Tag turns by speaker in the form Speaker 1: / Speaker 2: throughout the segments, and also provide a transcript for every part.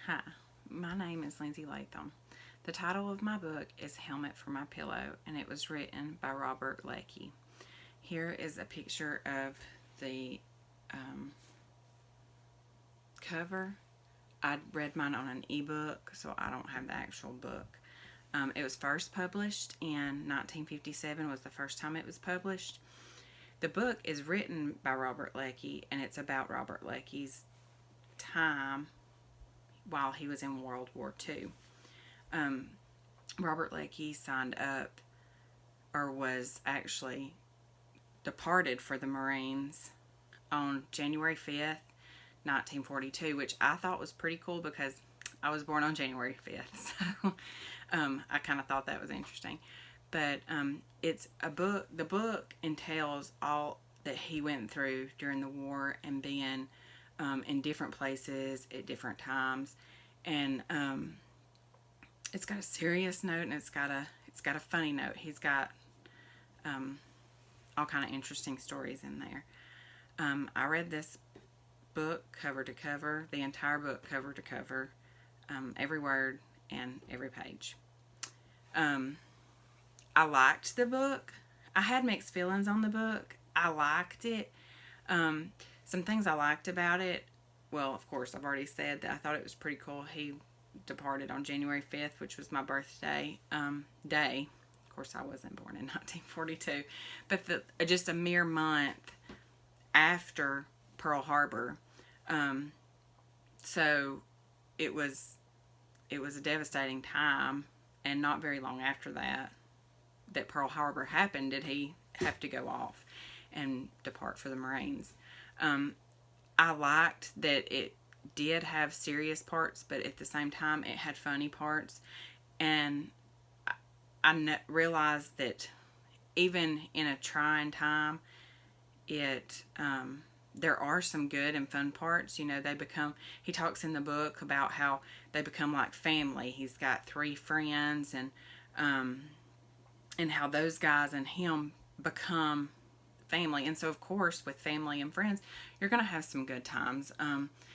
Speaker 1: Hi, my name is Lindsay Latham. The title of my book is Helmet for My Pillow, and it was written by Robert Leckie. Here is a picture of the cover. I read mine on an ebook, so I don't have the actual book. It was first published in 1957, was the first time it was published. The book is written by Robert Leckie, and it's about Robert Leckie's time while he was in World War II. Robert Leckie signed up, or was actually departed for the Marines on January 5th, 1942, which I thought was pretty cool because I was born on January 5th. So I kind of thought that was interesting. But it's a book. The book entails all that he went through during the war and being in different places at different times. And it's got a serious note, and it's got a funny note. He's got all kind of interesting stories in there. I read this book cover to cover, the entire book cover to cover, every word and every page. I liked the book. I had mixed feelings on the book. I liked it. Some things I liked about it, well, of course, I've already said that I thought it was pretty cool. He departed on January 5th, which was my birthday day. Of course, I wasn't born in 1942, but just a mere month after Pearl Harbor. So it was a devastating time, and not very long after that Pearl Harbor happened did he have to go off and depart for the Marines. I liked that it did have serious parts, but at the same time it had funny parts, and I realized that even in a trying time, there are some good and fun parts. You know, he talks in the book about how they become like family. He's got 3 friends, and how those guys and him become family. And so, of course, with family and friends, you're going to have some good times.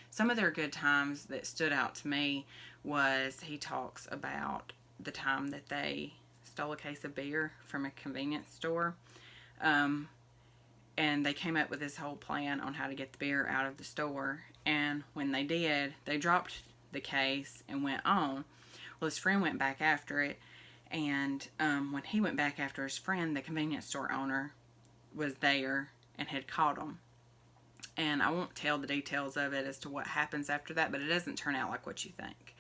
Speaker 1: Some of their good times that stood out to me was he talks about the time that they stole a case of beer from a convenience store. And they came up with this whole plan on how to get the beer out of the store. And when they did, they dropped the case and went on. Well, his friend went back after it. And when he went back after his friend, the convenience store owner was there and had caught him. And I won't tell the details of it as to what happens after that, but it doesn't turn out like what you think.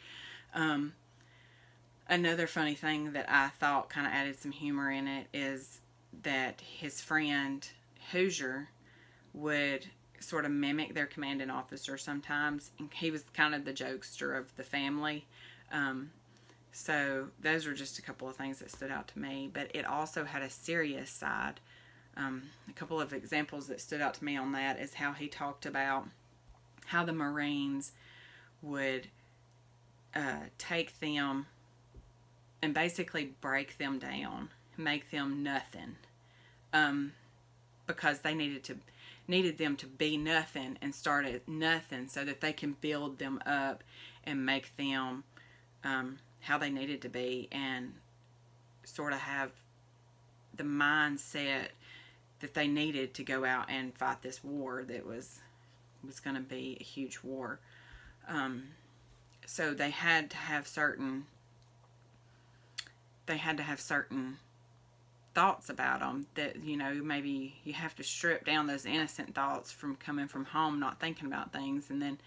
Speaker 1: Another funny thing that I thought kind of added some humor in it is that his friend Hoosier would sort of mimic their commanding officer sometimes, and he was kind of the jokester of the family. So those were just a couple of things that stood out to me, but it also had a serious side. A couple of examples that stood out to me on that is how he talked about how the Marines would take them and basically break them down, make them nothing, because they needed them to be nothing and start at nothing, so that they can build them up and make them how they needed to be, and sort of have the mindset that they needed to go out and fight this war that was going to be a huge war. So they had to have certain thoughts about them that, you know, maybe you have to strip down those innocent thoughts from coming from home, not thinking about things, and then,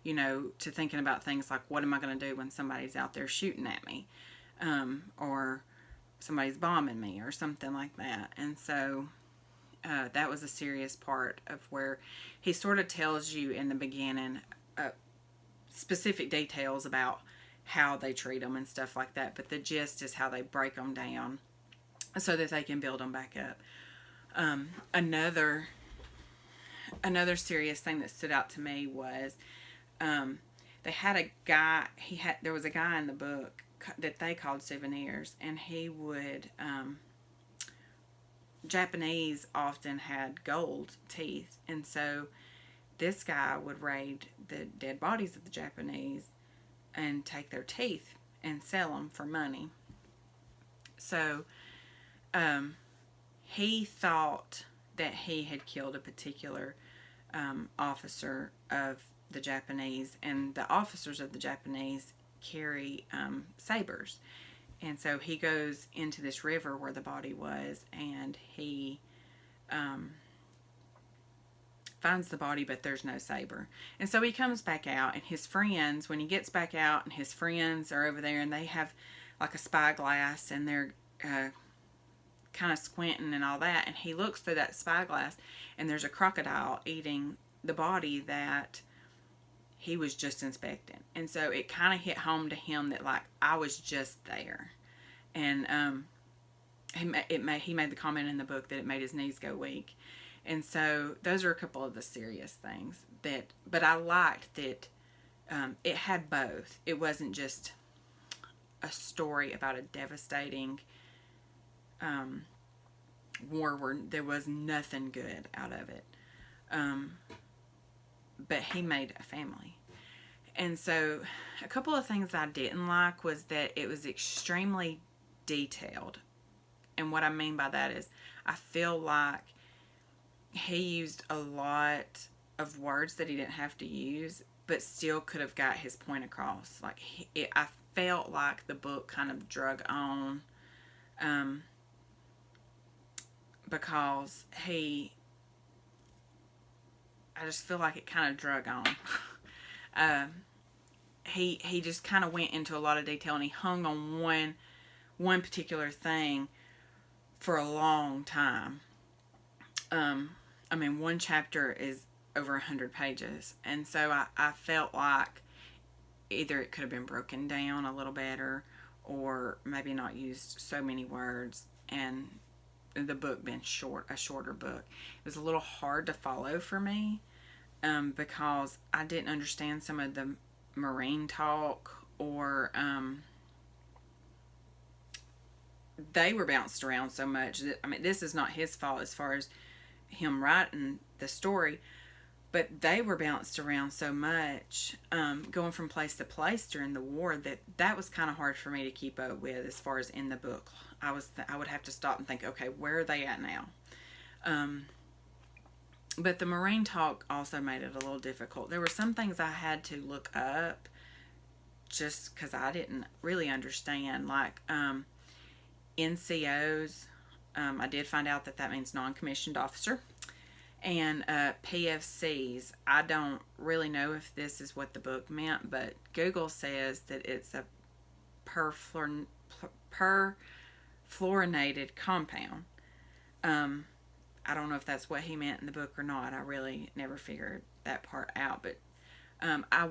Speaker 1: you know, to thinking about things like, what am I going to do when somebody's out there shooting at me, or somebody's bombing me, or something like that. And so that was a serious part of where he sort of tells you in the beginning specific details about how they treat them and stuff like that, but the gist is how they break them down so that they can build them back up. Another serious thing that stood out to me was they had a guy. There was a guy in the book that they called Souvenirs, and he would Japanese often had gold teeth, and so this guy would raid the dead bodies of the Japanese and take their teeth and sell them for money. So he thought that he had killed a particular officer of the Japanese, and the officers of the Japanese carry sabers. And so he goes into this river where the body was, and he finds the body, but there's no saber. And so he comes back out, and his friends, when he gets back out, and his friends are over there, and they have like a spyglass, and they're kind of squinting and all that, and he looks through that spyglass, and there's a crocodile eating the body that he was just inspecting. And so it kind of hit home to him that, like, I was just there. And he made the comment in the book that it made his knees go weak. And so those are a couple of the serious things but I liked that it had both. It wasn't just a story about a devastating war where there was nothing good out of it. But he made a family. And so a couple of things I didn't like was that it was extremely detailed. And what I mean by that is I feel like he used a lot of words that he didn't have to use, but still could have got his point across. Like I felt like the book kind of drug on because I just feel like it kind of drug on. He just kind of went into a lot of detail, and he hung on one particular thing for a long time. I mean, one chapter is over 100 pages, and so I felt like either it could have been broken down a little better, or maybe not used so many words, and the book been a shorter book. It was a little hard to follow for me, because I didn't understand some of the Marine talk, or they were bounced around so much that, I mean, this is not his fault as far as him writing the story, but they were bounced around so much, going from place to place during the war, that was kind of hard for me to keep up with as far as in the book. I would have to stop and think, okay, where are they at now? But the Marine talk also made it a little difficult. There were some things I had to look up just because I didn't really understand, like NCOs. I did find out that means non-commissioned officer. And PFCs, I don't really know if this is what the book meant, but Google says that it's a perfluorinated compound. I don't know if that's what he meant in the book or not. I really never figured that part out. But I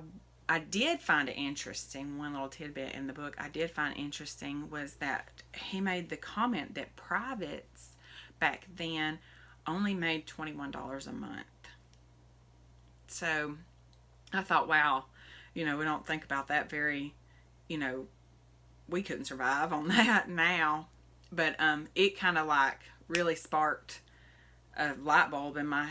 Speaker 1: did find it interesting. One little tidbit in the book I did find interesting was that he made the comment that privates back then only made $21 a month. So I thought, wow, we don't think about that very, we couldn't survive on that now. But it kind of like really sparked a light bulb in my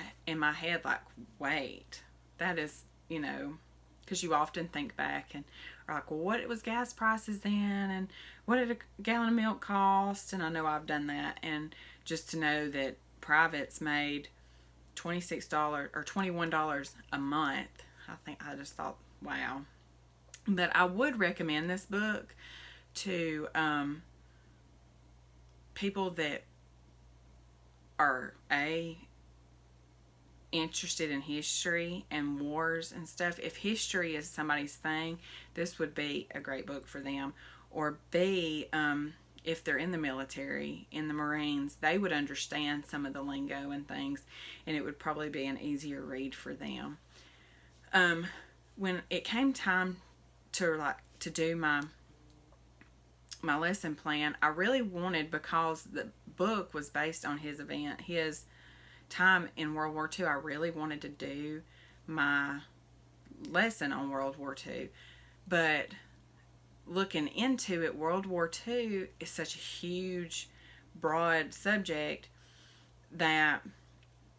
Speaker 1: head, like, wait, that is, because you often think back and are like, well, what was gas prices then, and what did a gallon of milk cost? And I know I've done that, and just to know that privates made $26 or $21 a month, I just thought, wow. But I would recommend this book to people that are interested in history and wars and stuff. If history is somebody's thing, this would be a great book for them. Or B, if they're in the military, in the Marines, they would understand some of the lingo and things, and it would probably be an easier read for them. When it came time to do my lesson plan, I really wanted, because the book was based on his time in World War II, I really wanted to do my lesson on World War II. But looking into it, World War II is such a huge, broad subject that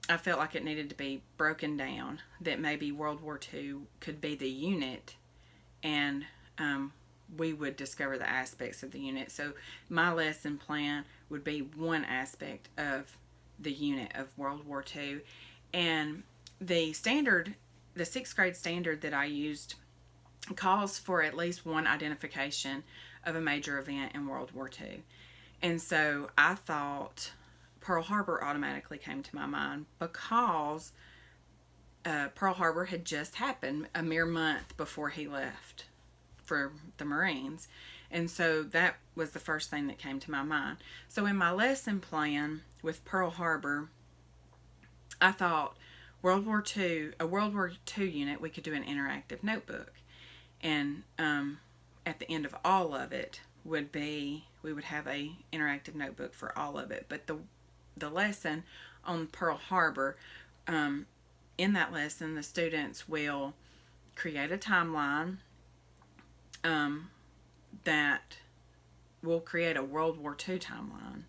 Speaker 1: I felt like it needed to be broken down, that maybe World War II could be the unit, and we would discover the aspects of the unit. So my lesson plan would be one aspect of the unit of World War II. And the standard, the 6th grade standard that I used, calls for at least one identification of a major event in World War II. And so I thought Pearl Harbor automatically came to my mind because Pearl Harbor had just happened a mere month before he left for the Marines. And so that was the first thing that came to my mind. So in my lesson plan with Pearl Harbor, I thought a World War II unit, we could do an interactive notebook. And at the end of all of it would be, we would have a interactive notebook for all of it. But the lesson on Pearl Harbor, in that lesson, the students will create a timeline that will create a World War II timeline.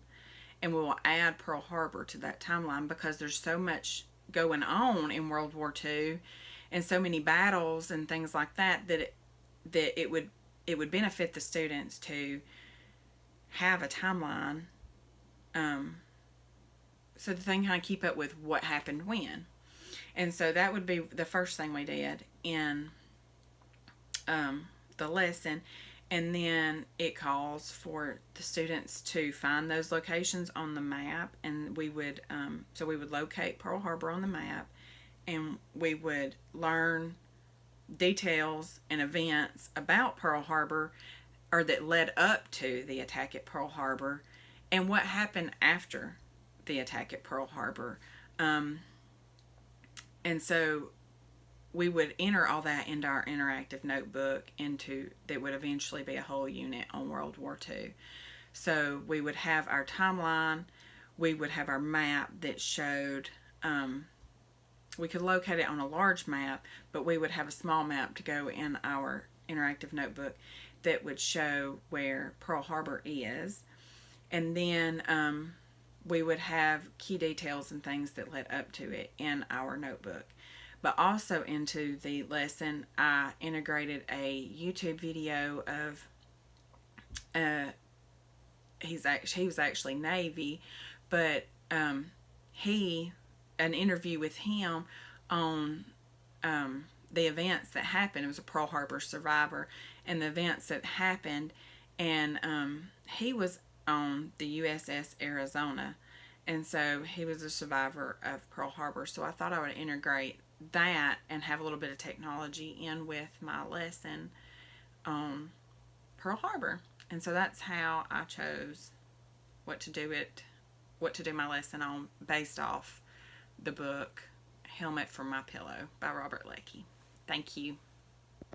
Speaker 1: And we will add Pearl Harbor to that timeline because there's so much going on in World War II and so many battles and things like that that it would benefit the students to have a timeline, so that they can kind of keep up with what happened when. And so that would be the first thing we did in the lesson. And then it calls for the students to find those locations on the map, and we would locate Pearl Harbor on the map, and we would learn details and events about Pearl Harbor, or that led up to the attack at Pearl Harbor, and what happened after the attack at Pearl Harbor. And so we would enter all that into our interactive notebook, that would eventually be a whole unit on World War II. So we would have our timeline, we would have our map that showed, we could locate it on a large map, but we would have a small map to go in our interactive notebook that would show where Pearl Harbor is. And then we would have key details and things that led up to it in our notebook. But also into the lesson, I integrated a YouTube video of, he was actually Navy, but an interview with him on the events that happened. It was a Pearl Harbor survivor and the events that happened, and he was on the USS Arizona, and so he was a survivor of Pearl Harbor. So I thought I would integrate that and have a little bit of technology in with my lesson on Pearl Harbor. And so that's how I chose what to do my lesson on, based off the book Helmet for My Pillow by Robert Leckie. Thank you.